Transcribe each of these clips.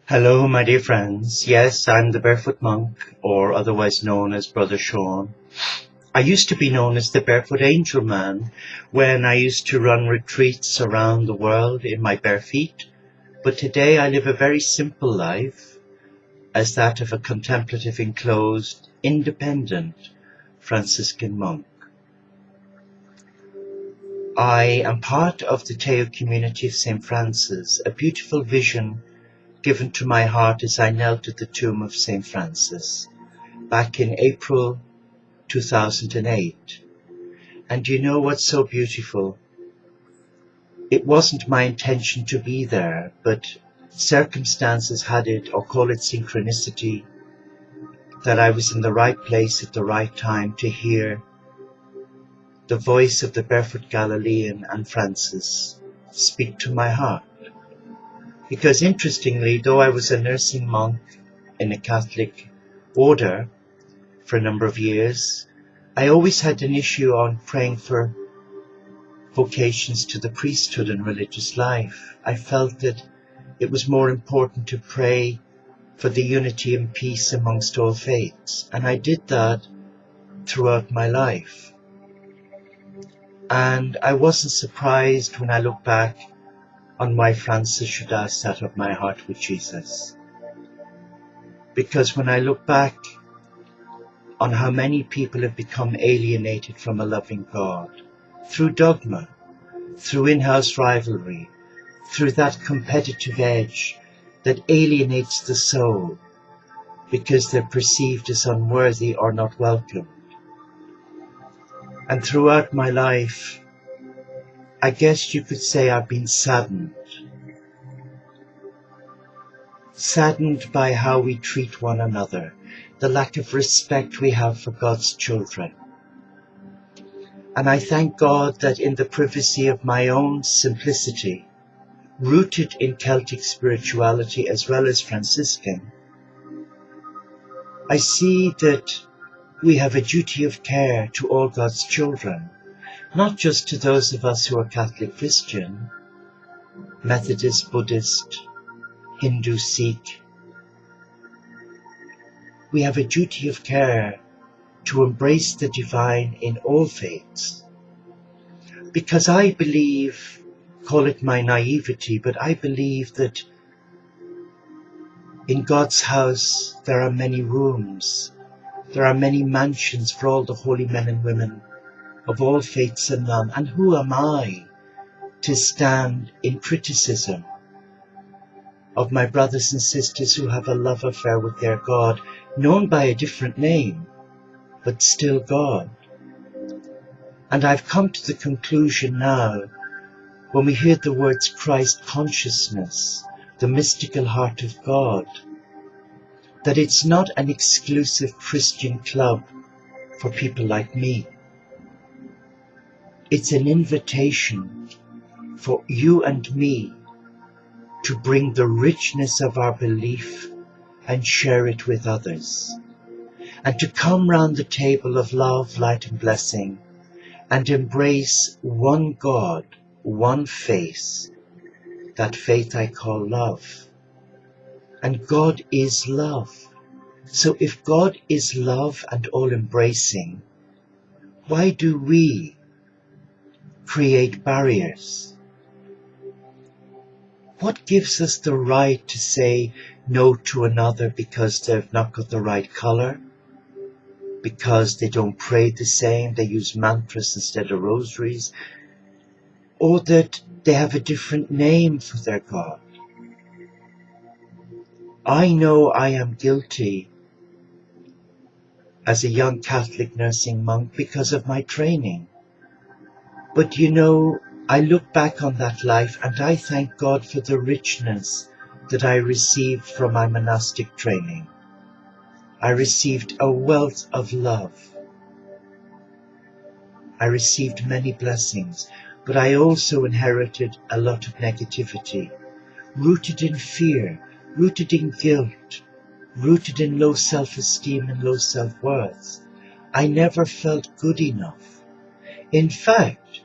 Hello, my dear friends. Yes, I'm the Barefoot Monk, or otherwise known as Brother Sean. I used to be known as the Barefoot Angel Man when I used to run retreats around the world in my bare feet, but today I live a very simple life as that of a contemplative, enclosed, independent Franciscan monk. I am part of the Teo community of St. Francis, a beautiful vision given to my heart as I knelt at the tomb of St. Francis back in April 2008. And you know what's so beautiful? It wasn't my intention to be there, but circumstances had it, or call it synchronicity, that I was in the right place at the right time to hear the voice of the Barefoot Galilean and Francis speak to my heart. Because interestingly, though I was a nursing monk in a Catholic order for a number of years, I always had an issue on praying for vocations to the priesthood and religious life. I felt that it was more important to pray for the unity and peace amongst all faiths, and I did that throughout my life. And I wasn't surprised when I look back on why Francis should ask that of my heart with Jesus. Because when I look back on how many people have become alienated from a loving God, through dogma, through in-house rivalry, through that competitive edge that alienates the soul because they're perceived as unworthy or not welcome. And throughout my life, I guess you could say I've been saddened by how we treat one another, the lack of respect we have for God's children. And I thank God that in the privacy of my own simplicity, rooted in Celtic spirituality as well as Franciscan, I see that we have a duty of care to all God's children, not just to those of us who are Catholic Christian, Methodist, Buddhist, Hindu, Sikh. We have a duty of care to embrace the divine in all faiths. Because I believe, call it my naivety, but I believe that in God's house there are many rooms, there are many mansions for all the holy men and women of all faiths and none. And who am I to stand in criticism of my brothers and sisters who have a love affair with their God, known by a different name, but still God? And I've come to the conclusion now, when we hear the words Christ consciousness, the mystical heart of God, that it's not an exclusive Christian club for people like me. It's an invitation for you and me to bring the richness of our belief and share it with others, and to come round the table of love, light and blessing and embrace one God, one faith, that faith I call love. And God is love. So if God is love and all embracing, why do we create barriers? What gives us the right to say no to another because they've not got the right color? Because they don't pray the same, they use mantras instead of rosaries, or that they have a different name for their God? I know I am guilty as a young Catholic nursing monk because of my training. But you know, I look back on that life and I thank God for the richness that I received from my monastic training. I received a wealth of love. I received many blessings, but I also inherited a lot of negativity, rooted in fear, rooted in guilt, rooted in low self-esteem and low self-worth. I never felt good enough. In fact,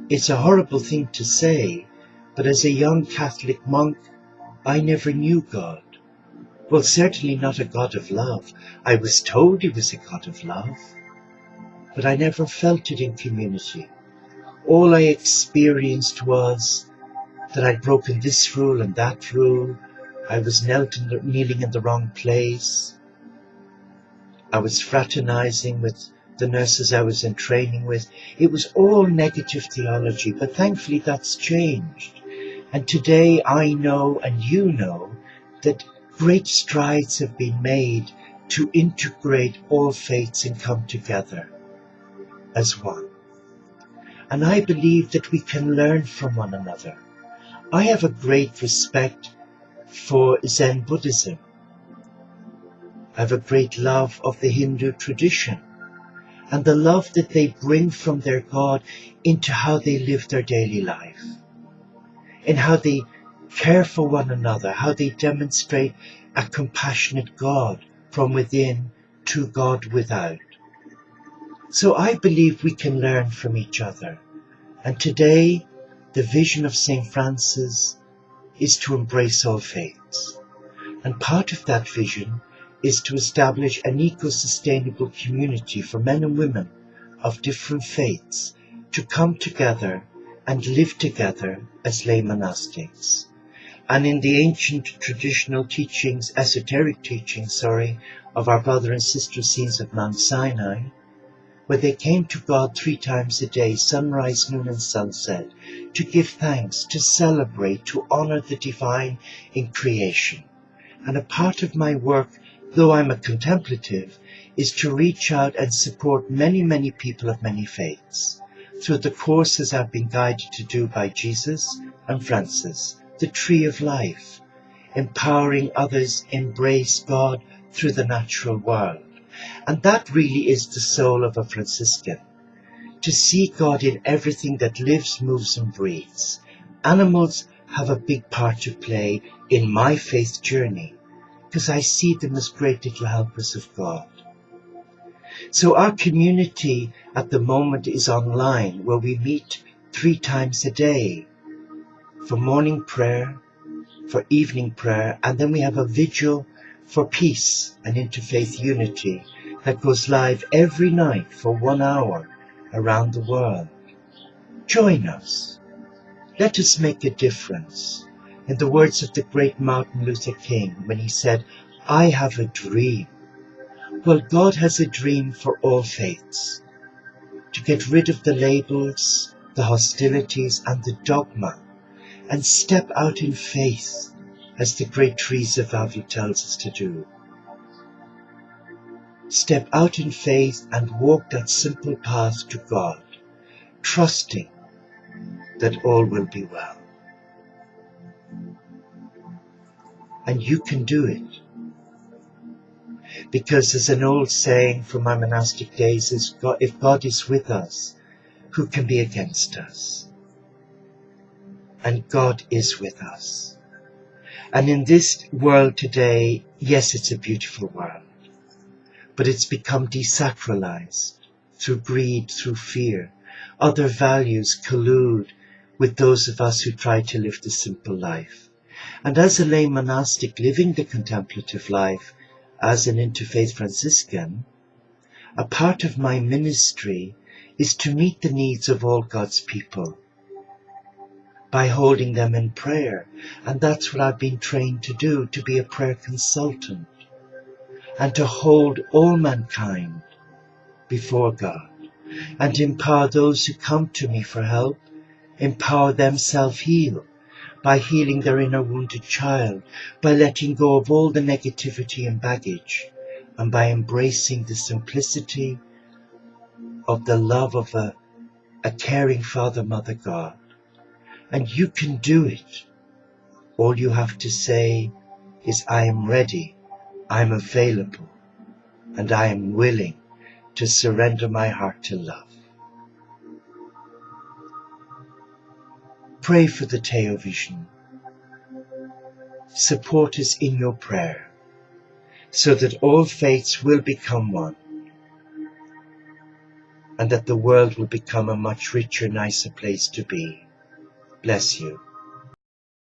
it's a horrible thing to say, but as a young Catholic monk, I never knew God. Well, certainly not a God of love. I was told he was a God of love, but I never felt it in community. All I experienced was that I'd broken this rule and that rule. I was kneeling in the wrong place. I was fraternizing with the nurses I was in training with. It was all negative theology, but thankfully that's changed. And today I know, and you know, that great strides have been made to integrate all faiths and come together as one. And I believe that we can learn from one another. I have a great respect for Zen Buddhism. I have a great love of the Hindu tradition and the love that they bring from their God into how they live their daily life, in how they care for one another, how they demonstrate a compassionate God from within to God without. So I believe we can learn from each other. And today, the vision of St. Francis is to embrace all faiths. And part of that vision is to establish an eco-sustainable community for men and women of different faiths to come together and live together as lay monastics. And in the ancient traditional teachings, esoteric teachings, of our brother and sister saints of Mount Sinai, where they came to God 3 times a day, sunrise, noon and sunset, to give thanks, to celebrate, to honor the divine in creation. And a part of my work, though I'm a contemplative, is to reach out and support many, many people of many faiths through the courses I've been guided to do by Jesus and Francis, the Tree of Life, empowering others embrace God through the natural world. And that really is the soul of a Franciscan, to see God in everything that lives, moves and breathes. Animals have a big part to play in my faith journey, because I see them as great little helpers of God. So our community at the moment is online, where we meet 3 times a day for morning prayer, for evening prayer, and then we have a vigil for peace and interfaith unity that goes live every night for 1 hour around the world. Join us. Let us make a difference. In the words of the great Martin Luther King, when he said, "I have a dream." Well, God has a dream for all faiths, to get rid of the labels, the hostilities and the dogma, and step out in faith, as the great Teresa of Avila tells us to do. Step out in faith and walk that simple path to God, trusting that all will be well. And you can do it. Because as an old saying from my monastic days is, if God is with us, who can be against us? And God is with us. And in this world today, yes, it's a beautiful world, but it's become desacralized through greed, through fear. Other values collude with those of us who try to live the simple life. And as a lay monastic living the contemplative life, as an interfaith Franciscan, a part of my ministry is to meet the needs of all God's people by holding them in prayer. And that's what I've been trained to do, to be a prayer consultant and to hold all mankind before God and empower those who come to me for help, empower them self-heal by healing their inner wounded child, by letting go of all the negativity and baggage, and by embracing the simplicity of the love of a caring Father, Mother God. And you can do it. All you have to say is, I am ready, I'm available, and I am willing to surrender my heart to love. Pray for the Teo Vision. Support us in your prayer, so that all faiths will become one, and that the world will become a much richer, nicer place to be. Bless you.